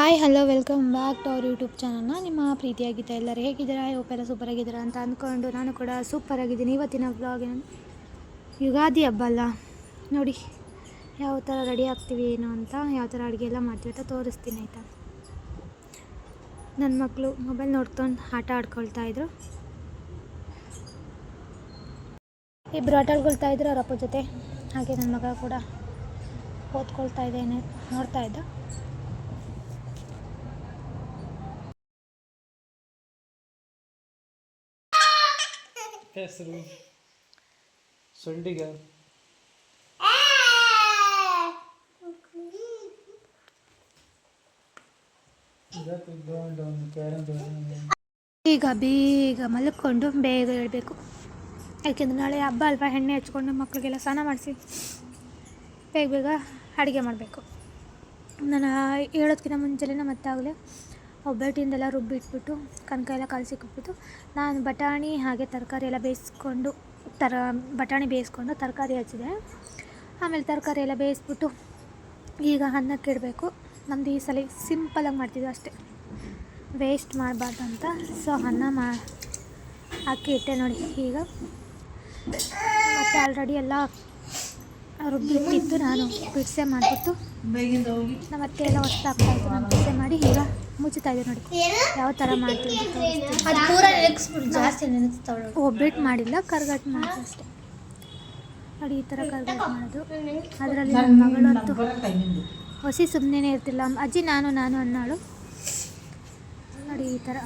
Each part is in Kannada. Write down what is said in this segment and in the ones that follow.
Hi hello welcome back to our YouTube ಚಾನಲ್ನ. ನಿಮ್ಮ ಪ್ರೀತಿಯಾಗಿದ್ದ ಎಲ್ಲರೂ ಹೇಗಿದ್ದೀರಾ? ಹೋಪೆಲ್ಲ ಸೂಪರ್ ಆಗಿದ್ದೀರಾ ಅಂತ ಅಂದ್ಕೊಂಡು ನಾನು ಕೂಡ ಸೂಪರ್ ಆಗಿದ್ದೀನಿ. ಇವತ್ತಿನ ವ್ಲಾಗ್ ಯುಗಾದಿ ಹಬ್ಬ ಅಲ್ಲ, ನೋಡಿ ಯಾವ ಥರ ರೆಡಿ ಆಗ್ತೀವಿ ಏನು ಅಂತ, ಯಾವ ಥರ ಅಡುಗೆ ಎಲ್ಲ ಮಾಡ್ತೀವಿ ಅಂತ ತೋರಿಸ್ತೀನಿ ಆಯಿತಾ. ನನ್ನ ಮಕ್ಕಳು ಮೊಬೈಲ್ ನೋಡ್ಕೊಂಡು ಆಟ ಆಡ್ಕೊಳ್ತಾಯಿದ್ರು, ಇಬ್ಬರು ಆಟ ಆಡ್ಕೊಳ್ತಾಯಿದ್ರು ಅವ್ರ ಅಪ್ಪ ಜೊತೆ. ಹಾಗೆ ನನ್ನ ಮಗ ಕೂಡ ಓದ್ಕೊಳ್ತಾ ಇದ್ದೇನೆ, ನೋಡ್ತಾ ಇದ್ದ. ಹೆಸರು ಸೊಂಡಿಗ ಈಗ ಬೇಗ ಮಲ್ಕೊಂಡು ಬೇಗ ಹೇಳಬೇಕು, ಯಾಕೆಂದರೆ ನಾಳೆ ಹಬ್ಬ ಅಲ್ವಾ. ಎಣ್ಣೆ ಹಚ್ಕೊಂಡು ಮಕ್ಕಳಿಗೆಲ್ಲ ಸ್ನಾನ ಮಾಡಿಸಿ ಬೇಗ ಬೇಗ ಅಡುಗೆ ಮಾಡಬೇಕು. ನಾನು ಹೇಳೋದಕ್ಕಿಂತ ಮುಂಚೆನೇ ಮತ್ತೆ ಆಗಲೇ ಒಬ್ಬಟ್ಟಿಂದೆಲ್ಲ ರುಬ್ಬಿಟ್ಬಿಟ್ಟು ಕನಕ ಎಲ್ಲ ಕಲಸಿಕ್ಬಿಟ್ಟು ನಾನು ಬಟಾಣಿ ಹಾಗೆ ತರಕಾರಿ ಎಲ್ಲ ಬೇಯಿಸ್ಕೊಂಡು ಬಟಾಣಿ ಬೇಯಿಸ್ಕೊಂಡು ತರಕಾರಿ ಹಚ್ಚಿದೆ. ಆಮೇಲೆ ತರಕಾರಿ ಎಲ್ಲ ಬೇಯಿಸ್ಬಿಟ್ಟು ಈಗ ಅನ್ನಕ್ಕೆ ಇಡಬೇಕು. ನಮ್ಮದು ಈ ಸಲ ಸಿಂಪಲಾಗಿ ಮಾಡ್ತಿದ್ವಿ ಅಷ್ಟೇ, ವೇಸ್ಟ್ ಮಾಡಬಾರ್ದು ಅಂತ. ಸೊ ಅನ್ನ ಹಾಕಿ ಇಟ್ಟೆ ನೋಡಿ. ಈಗ ಮತ್ತು ಆಲ್ರೆಡಿ ಎಲ್ಲ ರುಬ್ಬಿಟ್ಟಿತ್ತು, ನಾನು ಬಿಡಿಸೆ ಮಾಡಿಬಿಟ್ಟು ನಮ್ಮ ಅತ್ತೆ ಎಲ್ಲ ಹೊಸ್ತಾಗ್ತಾಯಿತ್ತು, ನಾನು ಬಿಡಿಸೆ ಮಾಡಿ ಈಗ ಮುಚ್ಚುತ್ತಾ ಇದೆ. ನೋಡಿ ಯಾವ ಥರ ಮಾಡ್ತೀವಿ ಒಬ್ಬಿಟ್ಟು ಮಾಡಿಲ್ಲ, ಕರ್ಗಟ್ಟು ಮಾಡೋದು ಅಷ್ಟೇ. ನೋಡಿ ಈ ಥರ ಕರ್ಗಟ್ಟು ಮಾಡೋದು. ಅದರಲ್ಲಿ ನನ್ನ ಮಗಳಂತೂ ಹೊಸಿ ಸುಮ್ಮನೆ ಇರ್ತಿಲ್ಲ, ಅಜ್ಜಿ ನಾನು ಅನ್ನಾಳು. ನೋಡಿ ಈ ಥರ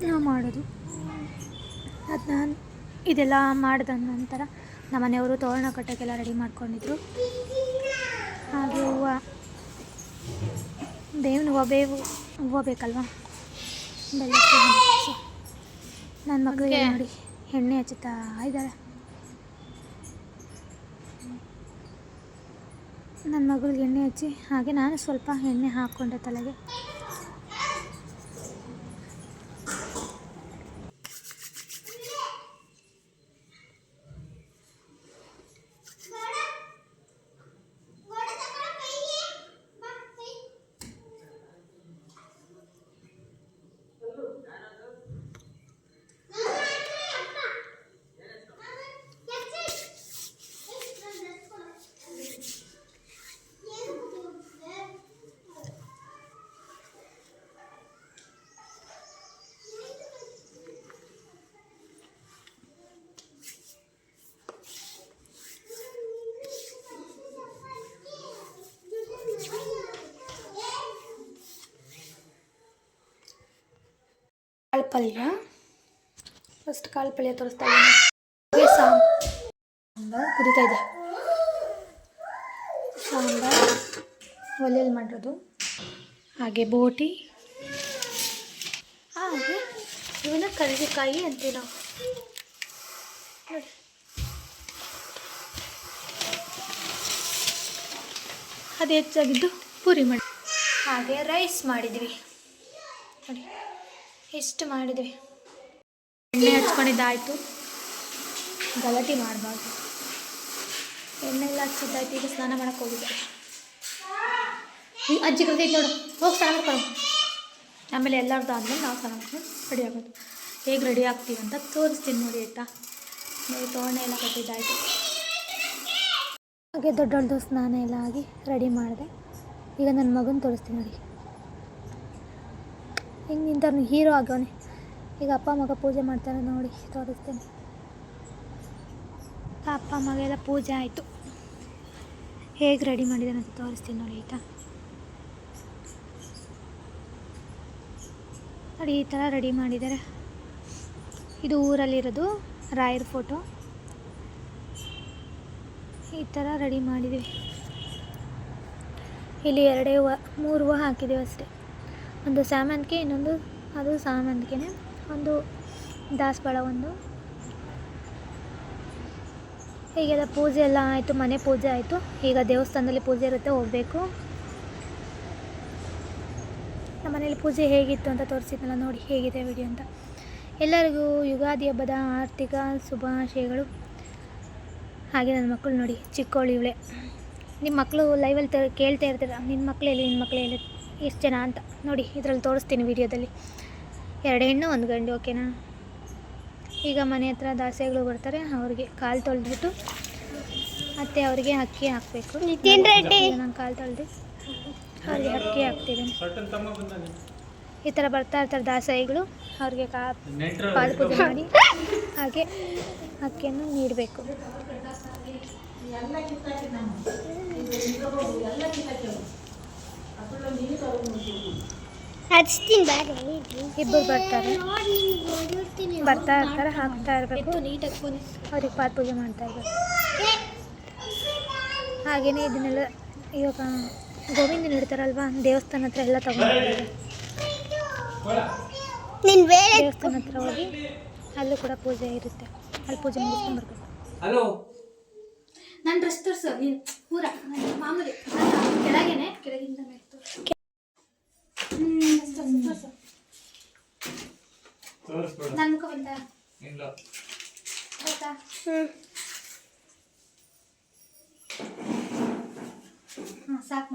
ನಾವು ಮಾಡೋದು. ಅದು ನಾನು ಇದೆಲ್ಲ ಮಾಡಿದ ನಂತರ ನಮ್ಮ ಮನೆಯವರು ತೋರಣ ಕಟ್ಟೋಕ್ಕೆಲ್ಲ ರೆಡಿ ಮಾಡ್ಕೊಂಡಿದ್ರು. ಹಾಗೆ ಬೇವಿನ ಹೂವು ಬೇಕಲ್ವ, ಬೆಲ್ಲಕ್ಕೆ. ನನ್ನ ಮಗಳಿಗೆ ನೋಡಿ ಎಣ್ಣೆ ಹಚ್ಚುತ್ತಾ ಇದ್ದಾರೆ. ನನ್ನ ಮಗಳಿಗೆ ಎಣ್ಣೆ ಹಚ್ಚಿ ಹಾಗೆ ನಾನು ಸ್ವಲ್ಪ ಎಣ್ಣೆ ಹಾಕ್ಕೊಂಡೆ ತಲೆಗೆ. ಕಾಳು ಪಲ್ಯ, ಫಸ್ಟ್ ಕಾಳು ಪಲ್ಯ ತೋರಿಸ್ತಾ ಇದ್ದೀನಿ. ಸಾಂಬಾರು ಕುದೀತಾ ಇದೆ. ಸಾಂಬಾರು ಒಲೆಯಲ್ಲಿ ಮಾಡೋದು, ಹಾಗೆ ಬೋಟಿ, ಹಾಗೆ ಇವನ್ನ ಕರಿಕಾಯಿ ಅಂತೀವಿ ನಾವು. ನೋಡಿ ಅದು ಹೆಚ್ಚಾಗಿದ್ದು ಪೂರಿ ಮಾಡಿ, ಹಾಗೆ ರೈಸ್ ಮಾಡಿದ್ವಿ. ನೋಡಿ ಎಷ್ಟು ಮಾಡಿದ್ವಿ. ಎಣ್ಣೆ ಹಚ್ಕೊಂಡಿದ್ದಾಯಿತು, ಗಲಾಟೆ ಮಾಡಬಾರ್ದು. ಎಣ್ಣೆ ಎಲ್ಲ ಹಚ್ಚಿದ್ದಾಯ್ತು. ಈಗ ಸ್ನಾನ ಮಾಡೋಕ್ಕೆ ಹೋಗಿದ್ದಾರೆ. ಅಜ್ಜಿ ಕಲ್ತೈತೆ ನೋಡು, ಹೋಗಿ ಸ್ನಾನ ಮಾಡ್ಕೊಂಡು. ಆಮೇಲೆ ಎಲ್ಲರದ್ದು ಆದಮೇಲೆ ನಾವು ಸ್ನಾನ ಮಾಡ್ಕೊಂಡು ರೆಡಿ ಆಗೋದು. ಹೇಗೆ ರೆಡಿ ಆಗ್ತೀವಿ ಅಂತ ತೋರಿಸ್ತೀನಿ ನೋಡಿ ಆಯಿತಾ. ನೋಡಿ ತೋರಣ ಎಲ್ಲ ಕಟ್ಟಿದ್ದಾಯಿತು. ಹಾಗೆ ದೊಡ್ಡದು ಸ್ನಾನ ಎಲ್ಲ ಆಗಿ ರೆಡಿ ಮಾಡಿದೆ. ಈಗ ನನ್ನ ಮಗನ ತೋರಿಸ್ತೀನಿ ನೋಡಿ, ಹಿಂಗೆ ನಿಂತವ್ನು ಹೀರೋ ಆಗವನೆ. ಈಗ ಅಪ್ಪ ಮಗ ಪೂಜೆ ಮಾಡ್ತಾರೆ ನೋಡಿ, ತೋರಿಸ್ತೇನೆ. ಅಪ್ಪ ಮಗ ಎಲ್ಲ ಪೂಜೆ ಆಯಿತು. ಹೇಗೆ ರೆಡಿ ಮಾಡಿದ್ದಾನೆ ಅಂತ ತೋರಿಸ್ತೀನಿ ನೋಡಿ ಆಯಿತಾ. ನೋಡಿ ಈ ಥರ ರೆಡಿ ಮಾಡಿದ್ದಾರೆ. ಇದು ಊರಲ್ಲಿರೋದು ರಾಯರ ಫೋಟೋ. ಈ ಥರ ರೆಡಿ ಮಾಡಿದ್ದೀವಿ. ಇಲ್ಲಿ 2 ಹೂವು 3 ಹೂವು ಹಾಕಿದ್ದೀವಿ ಅಷ್ಟೇ. ಒಂದು ಸಾಮಂತಿಗೆ, ಇನ್ನೊಂದು ಅದು ಸಾಮಂತಿಗೆನೇ, ಒಂದು ದಾಸವಾಳ ಒಂದು. ಹೀಗೆಲ್ಲ ಪೂಜೆ ಎಲ್ಲ ಆಯಿತು, ಮನೆ ಪೂಜೆ ಆಯಿತು. ಈಗ ದೇವಸ್ಥಾನದಲ್ಲಿ ಪೂಜೆ ಇರುತ್ತೆ, ಹೋಗಬೇಕು. ನಮ್ಮ ಮನೇಲಿ ಪೂಜೆ ಹೇಗಿತ್ತು ಅಂತ ತೋರಿಸಿದ್ನಲ್ಲ, ನೋಡಿ ಹೇಗಿದೆ ವಿಡಿಯೋ ಅಂತ. ಎಲ್ಲರಿಗೂ ಯುಗಾದಿ ಹಬ್ಬದ ಆರ್ಥಿಕ ಶುಭಾಶಯಗಳು. ಹಾಗೆ ನನ್ನ ಮಕ್ಕಳು ನೋಡಿ, ಚಿಕ್ಕವಳು ಇವಳೆ ನಿಮ್ಮ ಮಕ್ಕಳು ಲೈವಲ್ಲಿ ಕೇಳ್ತಾ ಇರ್ತೀರ, ನಿನ್ನ ಮಕ್ಕಳು ಎಲ್ಲಿ ಎಷ್ಟು ಜನ ಅಂತ ನೋಡಿ. ಇದರಲ್ಲಿ ತೋರಿಸ್ತೀನಿ ವಿಡಿಯೋದಲ್ಲಿ. 2 ಹೆಣ್ಣು 1 ಗಂಡು, ಓಕೆನಾ? ಈಗ ಮನೆ ಹತ್ರ ದಾಸೆಗಳು ಬರ್ತಾರೆ, ಅವ್ರಿಗೆ ಕಾಲು ತೊಳೆದ್ಬಿಟ್ಟು ಮತ್ತು ಅವ್ರಿಗೆ ಅಕ್ಕಿ ಹಾಕಬೇಕು. ನಾನು ಕಾಲು ತೊಳೆದು ಅವ್ರಿಗೆ ಅಕ್ಕಿ ಹಾಕ್ತಿದ್ದೀನಿ. ಈ ಥರ ಬರ್ತಾ ಇರ್ತಾರೆ ದಾಸೈಗಳು, ಅವ್ರಿಗೆ ಪಾದ ಪೂಜೆ ಮಾಡಿ ಹಾಗೆ ಅಕ್ಕಿಯನ್ನು ನೀಡಬೇಕು. ಇಬ್ಬರು ಬರ್ತಾ ಇರ್ತಾರೆ, ಹಾಕ್ತಾ ಇರಬೇಕು, ಅವ್ರಿಗೆ ಪಾದ ಪೂಜೆ ಮಾಡ್ತಾ ಇರಬೇಕು. ಹಾಗೆಯೇ ಇದನ್ನೆಲ್ಲ ಇವಾಗ ಗೋವಿಂದ ಇಡ್ತಾರಲ್ವ, ದೇವಸ್ಥಾನ ಹತ್ರ ಎಲ್ಲ ತಗೊಂಡಿದ್ದಾರೆ. ದೇವಸ್ಥಾನ ಹತ್ರ ಹೋಗಿ ಅಲ್ಲೂ ಕೂಡ ಪೂಜೆ ಇರುತ್ತೆ, ಅಲ್ಲಿ ಪೂಜೆ ಮುಗಿಸ್ಕೊಂಡು ಬರಬೇಕು. ನನ್ನ ಡ್ರೆಸ್ ತೋರಿಸು ನೀನು ಪೂರ ಮಾಮೂಲಿ ಕೆಳಗಿಂದ ಮೇಲೆ ನನ್ನ ಮುಖ ಬಂತ ಆಯ್ತಾ? ಹಾಂ ಸಾಕು.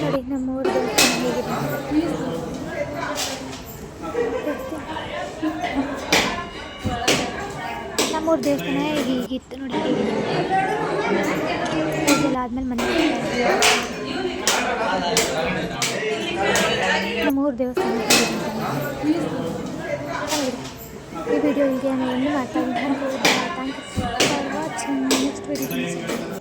ನೋಡಿ ನಮ್ಮೂರ ದೇವಸ್ಥಾನ ಹೇಗಿದೆ. ನಮ್ಮೂರ ದೇವಸ್ಥಾನ ಹೀಗಿತ್ತು ನೋಡಿ, ಹೇಗಿದೆ. ಪೂಜೆ ಆದಮೇಲೆ ಮನೆಗೆ ನಮ್ಮೂರ ದೇವಸ್ಥಾನ ಹೇಗಿದೆ. ಈ ವಿಡಿಯೋ ಹೀಗೆ ನಾನು ಮಾಡ್ತಾ ಇದ್ದೀನಿ. Thank you for watching. Next video